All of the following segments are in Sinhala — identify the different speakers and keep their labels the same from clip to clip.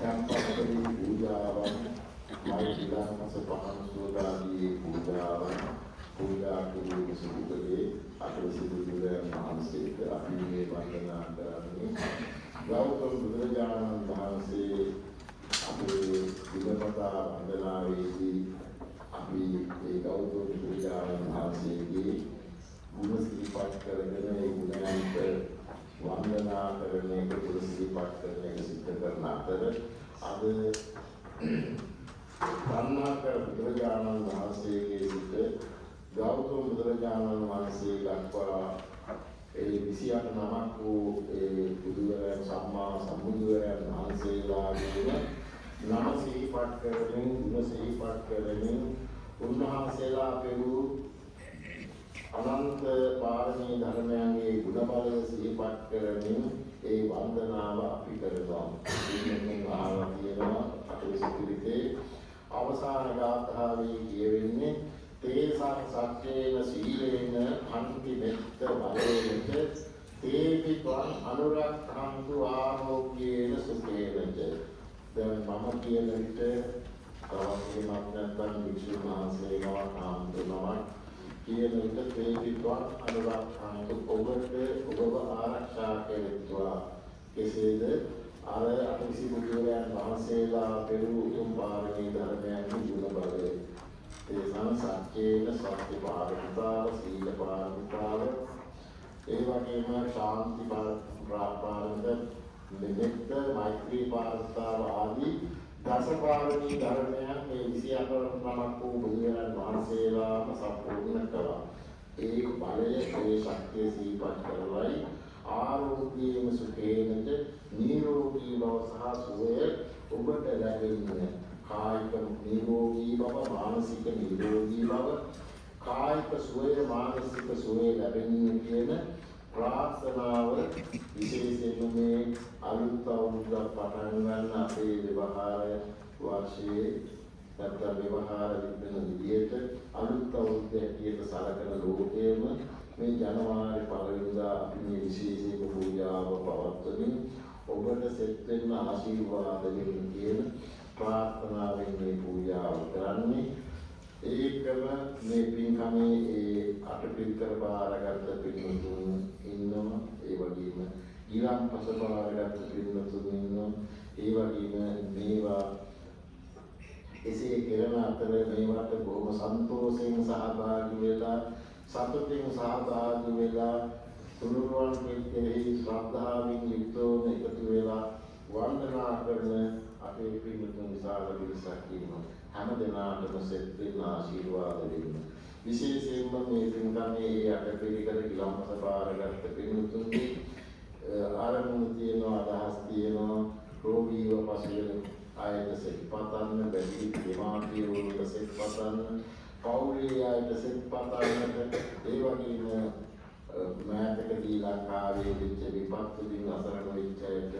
Speaker 1: යම්පත්තරි පූජාවන් මෛත්‍රීදානස පහන් සෝදාදී පූජාවන් පූජා කිරීම සිදු කළේ අපේ සිදුවීම් මහන්සියට අපි මේ වන්දනා කරන්නේ ගෞතම බුදුරජාණන් වහන්සේ අපේ දිනපතා වන්දනාවේදී අපි ඒ ගෞතම බුදුරජාණන් වහන්සේගේ ගුණ සිහිපත් කරගෙන ඒ ගුණයන්ට වන්දනා කරන එක පුරුසිපත් කරන එක සිද්ධ කරන අතර අද ධම්මාකර බුදුරජාණන් වහන්සේගේ සිට ගෞතම බුදුරජාණන් වහන්සේ දක්වා ඒ 28 නමක් වූ ඒ බුදුවරයන් සම්මා සම්බුදුවරයන් වහන්සේලාගේ නම සිහිපත් කරමින් ගුණ සිහිපත් කරමින් උන්වහන්සේලා පෙරූ අනන්ත පාරමී ධර්මයන්ගේ ගුණ බලය සිහිපත් කරමින් ඒ වන්දනාව අපි කරනවා. මේකෙන් අහලා තියෙනවා අපේ සිතුවිතේ අවසාන ගාථාවේ කියවෙන්නේ තේසං සත්‍යේන සීලේන අන්ති මෙත්ත බලේන තේපි ත්වං අනුරක්ඛන්තු ආරෝග්‍යේන සුඛේනච. දැන් මම කියන විට තවම නැත්නම් වික්ෂුන් වහන්සේලා ආන්දනවා කියන විට තේපිත්වන් අනුරක්ඛන්තු ඔබව ආරක්ෂා කෙරෙත්වා. කෙසේද අර අතිසි බුදුරයන් වහන්සේලා පෙරූ උතුම් පාරමී ධර්මයන්ගේ ගුණ බලය තේසං සත්‍යේන සත්‍ය පාරමිතාව සීල පාරමිතාව ඒ වගේම ශාන්ති පාරමිතාව මෙත්ත මෛත්‍රී පාරමිතාව ආදී දස පාරමී ධර්මයන් මේ 28 නමක් වූ බුදුරජාණන් වහන්සේලාම සම්පූර්ණ කළා. ඒ බලය ඒ ශක්තිය සිහිපත් කරලයි ආරෝග්‍යම සුඛේනද නිරෝගී බව සහ සුවය ඔබට ලැබෙන්නේ. කායික නිරෝගී බව, මානසික නිරෝගී බව, කායික සුවය, මානසික සුවය ලැබෙන්නේ කියන ප්‍රාර්ථනාව විශේෂයෙන්ම මේ අලුත් අවුරුද්දක් පටන් ගන්න අපේ ව්‍යවහාර වර්ෂයේ නැත්නම් ව්‍යවහාර විද්‍යාන විදියට අලුත් අවුරුද්ද හැටියට සලකන ලෝකයේම මේ ජනවාරි 1 වෙනිදා අපි මේ විශේෂීක පූජාව පවත්වමින් ඔබට සෙත් වෙන ආශිර්වාද දෙමින් කියන ප්‍රාර්ථනාවෙන් මේ පූජාව කරන්නේ. ඒකම මේ පින්කමේ ඒ අටපිරිකර බාරගත්ත පින්තුන් ඉන්නවා. ඒ වගේම ඊළඟ පස බාරගත්ත පින්තුන් ඉන්නවා. ඒ වගේම මේවා එසේ කරන අතර මේවට බොහොම සන්තෝෂයෙන් සහභාගී වෙලා සතුටින් සහභාගී වෙලා තුනුරුවන් කෙරෙහි ශ්‍රද්ධාවෙන් යුක්තව එකතු වෙලා වන්දනා කරන අපේ පින්තුන් විශාල පිරිසක් ඉන්නවා. හැම දිනකටම සෙත් වෙන ආශිර්වාද දෙන්න. විශේෂයෙන්ම මේ පින්කමේ ඒ අටපිරිකර කිලම්පස බාරගත්ත පින්තුන්ගේ ආරමුණු තියෙනවා, අදහස් තියෙනවා, රෝගීව පසුවෙන අයට සෙත් පතන්න, බැරි දෙමාපියෝට සෙත් පතන්න, පෞලී අයට සෙත් පතන්නට, ඒ වගේම මෑතකදී ලංකාවේ වෙච්ච විපත්තු දින අසරණ වෙච්ච අයට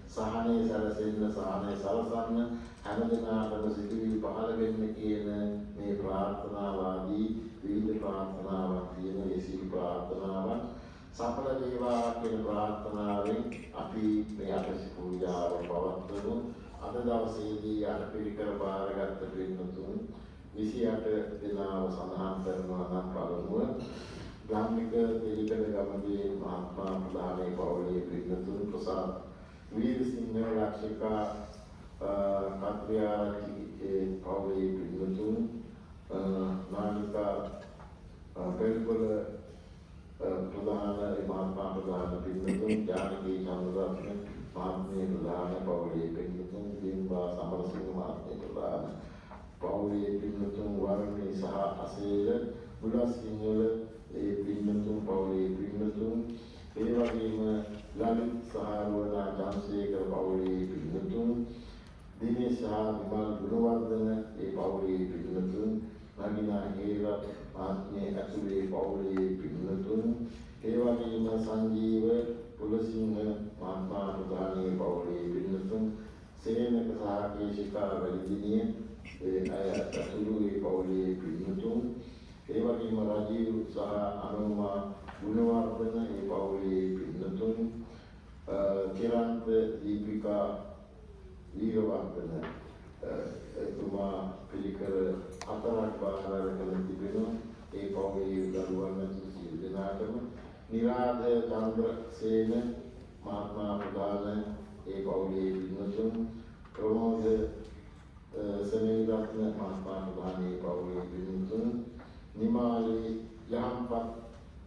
Speaker 1: සහනය සැලසෙන්න, සහනය සලසන්න, හැම දිනකටම සිදුවිලි පහළ වෙන්න කියන මේ ප්‍රාර්ථනාවාදී විවිධ ප්‍රාර්ථනාවක් තියෙන ඒ සිල් ප්‍රාර්ථනාවක් සඵල වේවා කියන ප්‍රාර්ථනාවෙන් අපි මේ අටසිල් පූජාව පවත්වමු. අද දවසේදී අටපිරිකර බාරගත්ත පින්තුන් 28 දෙනාව සඳහන් කරනවා නම් පළමුව ගාමික තෙලිකඩ ගමගේ මහත්මා ප්‍රධානී පවුලේ පින්තුන් ප්‍රසාද් වීරසිංහ ලක්ෂිකා කත්‍රියාරච්චි පවුලේ පින්තුන් නානිකා පෙරපොළ ප්‍රධාන මහත්මා ප්‍රධාන පින්තුන් ජානකී චන්ද්‍රරත්න මහත්මිය ප්‍රධාන පවුලේ පින්තුන් දිම්බා සමරසිංහ මහත්මිය ප්‍රධාන පවුලේ පින්තුන් වර්ණී සහ අසේල බුලස්සිංහල ඒ පින්තුන් පවුලේ පින්තුන් ඒ වගේම ලලිත් සහ වර්ණා චන්ද්‍රසේකර පවුලේ පින්තුන් දිනේශ සහ විමල් ගුණවර්ධන ඒ පවුලේ පින්තුන් නගිනා හේරත් මහත්මිය ඇතුලේ පවුලේ පින්තුන් ඒ වගේම සංජීව පුලසිංහ මහත්මා ප්‍රධානී පවුලේ පින්තුන් සේනක සහ කේශිකා වැලිදිනිය ඒ අය ඇතුලේ පවුලේ පින්තුන් ඒ වගේම රජීව් සහ අනුමා ගුණවර්ධන ඒ පවුලේ පින්තුන් කිරන්ත දීපිකා වීරවර්ධන එතුමා පිළිකර 4ක් බාර අරගෙන තිබෙනවා. ඒ පවුලේ දරුවන් සියලු දෙනාටම නිරාධ චන්ද්‍රසේන මහත්මයා ප්‍රධාන ඒ පවුලේ පින්වතුන් ප්‍රමෝද සෙනෙවිරත්න මහත්මයා ප්‍රධාන ඒ පවුලේ පින්වතුන් නිමාලී යහම්පත්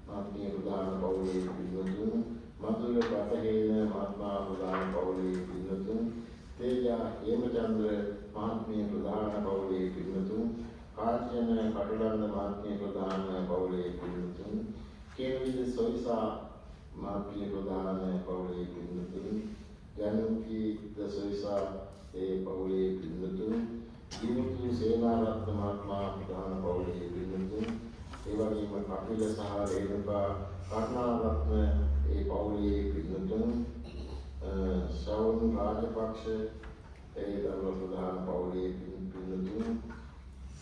Speaker 1: මහත්මිය ප්‍රධාන පවුලේ පින්වතුන් මధుර බටහේන මහත්මයා ප්‍රධාන පවුලේ පින්වතුන් තේජා හේමචන්ද්‍ර මහත්මිය ප්‍රධාන පවුලේ පින්වතුන් කාර්යන කටුලන්න මහත්මිය ප්‍රධාන පවුලේ පින්වතුන් කේවිද සොයිසා මහත්මිය ප්‍රධාන පවුලේ පින්වතුන් ජනකී දසොයිසා ඒ පවුලේ පින්වතුන් දිමුතු සේනාරත්න මහත්මයා ප්‍රධාන පවුලේ පින්වතුන් ඒ වගේම කපිල සහ රේණුකා කරුණාරත්න ඒ පවුලේ පින්වතුන් ශවුන් රාජපක්ෂ ඒ දරුවා ප්‍රධාන පවුලේ පින්වතුන්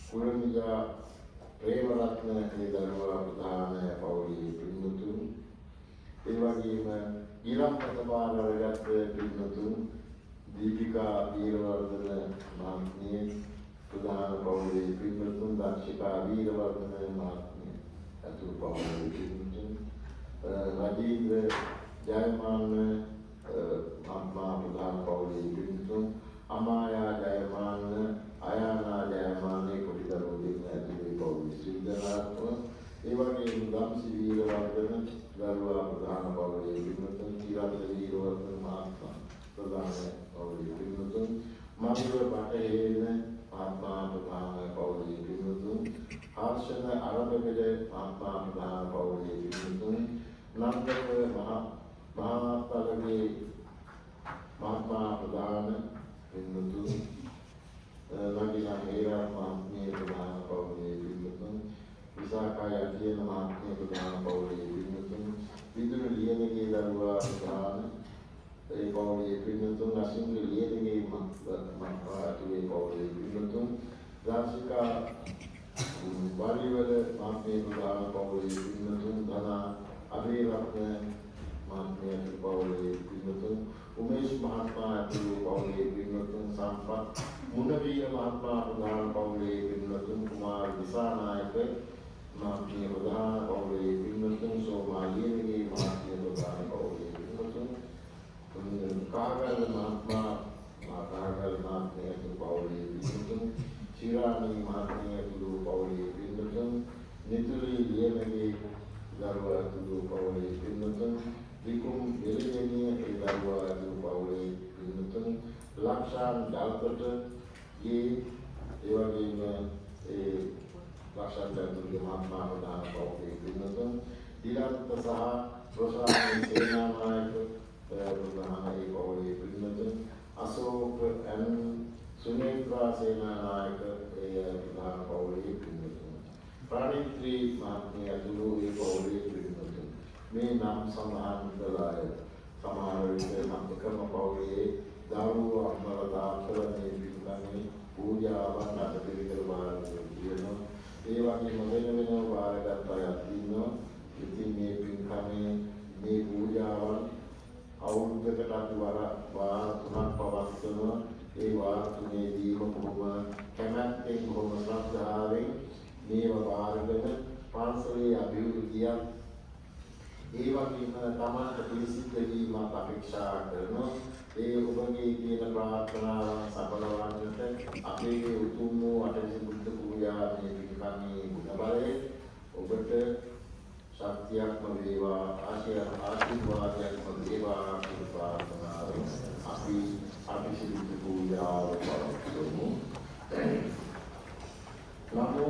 Speaker 1: කුලමිජා ප්‍රේමරත්න ඒ දරුවා ප්‍රධාන පවුලේ පින්වතුන් ඒ වගේම ඊළම්පත බාරවලට පින්වතුන් දීපිකා වීරවර්ධන මහත්මිය ප්‍රධාන පවුලේ පින්වතුන් දක්ෂිකා වීරවර්ධන මහත්මිය අතුරු පවුලේ පින්වතුන් රජීන්ද්‍ර ජයමාන මහත්මයා ප්‍රධාන පවුලේ පින්වතුන් අමායා ජයමාන අයානා ජයමානගේ කොටි දරුවෝ දෙන්න ඇතුළේ පවුලේ සිද්ධාර්ථව ඒ වගේම දම්සි වීරවර්ධන දරුවා ප්‍රධාන පවුලේ පින්වතුන් චිරාත වීරවර්ධන මහත්මයා ප්‍රධාන පවුලේ පින්වතුන් මధుර බටහේන මහත්මයා ප්‍රධාන පවුලේ පින්වතුන් හර්ෂණ අරබෙල මහත්මයා ප්‍රධාන පවුලේ පින්වතුන් නන්දක මහාපලගේ මහත්මයා ප්‍රධාන පින්වතුන් නගිනා හේරා මහත්මිය ප්‍රධාන පවුලේ පින්වතුන් විසාකා යතියන මහත්මිය ප්‍රධාන පවුලේ පින්වතුන් විදුර ලියනගේ දරුවා ප්‍රධාන ඒ පවුලේ පින්වතුන් අසිංහ ලියනගේ මහත්මයා අතුලේ පවුලේ පින්වතුන් දාර්ශිකා වරිවල මහත්මිය ප්‍රධාන පවුලේ පින්වතුන් ධනා අබේරත්න මහත්මිය පවුලේ පින්වතුන් උමේෂ් මහත්මයා අතුලේ පවුලේ පින්වතුන් සම්පත් මුණවීර මහත්මයා ප්‍රධාන පවුලේ පින්වතුන් කුමාර දිසානායක මහත්මිය ප්‍රධාන පවුලේ පින්වතුන් සෝමාලියගේ මහත්මිය ප්‍රධාන පවුලේ පින්වතුන් කාගල මහත්මයා කාගල මහත්මිය පවුලේ පින්වතුන් චිරාණී මහත්මිය පවුලේ පින්වතුන් නිතුලී ලියනගේ දරුවා පවුලේ පින්වතුන් විකුම් එළියෙනිය ඒ දරුවා පවුලේ පින්වතුන් ලක්ෂාන් ඩල්පට ඒ වගේම ඒ ලක්ෂාන් ඩල්පටගේ මහත්මයා ප්‍රධාන පවුලේ පින්වතුන් දිලන්ත සහ රොෂානි සේනානායක ප්‍රධාන ඒ පවුලේ පින්වතුන් අශෝක එන් සුනේත්‍රා සේනානායක ඒ ප්‍රධාන පවුලේ පින්වතුන් ප්‍රාණිත්‍රී මහත්මිය ඇතුළු ඒ පවුලේ පින්වතුන් මේ නම් සඳහන් කළාය සමහර විට එකම පවුලේ දරුවෝ අම්මලා තාත්තලා මේ පින්කමේ පූජාවන් අටපිරිකර බාරගෙන කියනවා ඒ වගේම වෙන වෙනම බාරගත් අයත් ඉන්නවා ඉතින් මේ පින්කමේ මේ පූජාවන් අවුරුද්දකට අපි වාර 3ක් පවත්වනවා ඒ වාර 3ේදීම බොහොම කැමැත්තෙන් බොහොම ශ්‍රද්ධාවෙන් මේවා බාරගෙන පන්සලේ අභිවෘද්ධියක් ඒ වගේම තමන්ට පිළිසිද්ධ වීමක් අපේක්ෂා කරනවා ඒ ඔබගේ කියන ප්‍රාර්ථනාවන් සඵල වන්නට අපේ උතුම් වූ අටසිල් බුද්ධ පූජා මේ පින්කමේ ගුණ බලය ඔබට ශක්තියක්ම වේවා ආශිර්වාදයක්ම වේවා කියන ප්‍රාර්ථනාවෙන් අපි අටසිල් බුද්ධ පූජාව පවත්වමු. නමෝ